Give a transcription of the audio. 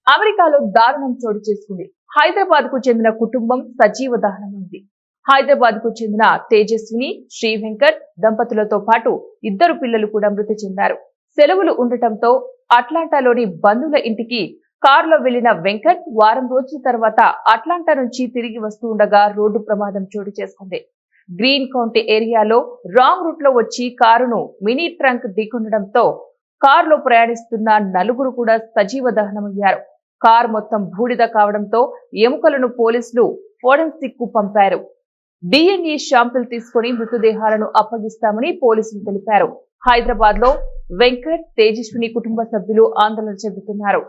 అమెరికాలో దారుణం చోటు చేసుకుంది. హైదరాబాద్ కు చెందిన కుటుంబం సజీవ దహనమైంది. హైదరాబాద్ కు చెందిన తేజస్విని, శ్రీ వెంకట్ దంపతులతో పాటు 2 పిల్లలు కూడా మృతి చెందారు. సెలవులు ఉండటంతో అట్లాంటాలోని బంధువుల ఇంటికి కారులో వెళ్లిన వెంకట్ వారం రోజుల తర్వాత అట్లాంటా నుంచి తిరిగి వస్తూ ఉండగా రోడ్డు ప్రమాదం చోటు చేసుకుంది. గ్రీన్ కౌంటీ ఏరియాలో రాంగ్ రూట్ లో వచ్చి కారును మినీ ట్రంక్ ఢీకొనడంతో కారులో ప్రయాణిస్తున్న 4 కూడా సజీవ దహనమయ్యారు. కారు మొత్తం బూడిద కావడంతో ఎముకలను పోలీసులు ఫోరెన్సిక్ కు పంపారు. DNA శాంపిల్ తీసుకుని మృతదేహాలను అప్పగిస్తామని పోలీసులు తెలిపారు. హైదరాబాద్ లో వెంకట్, తేజస్విని కుటుంబ సభ్యులు ఆందోళన చెందుతున్నారు.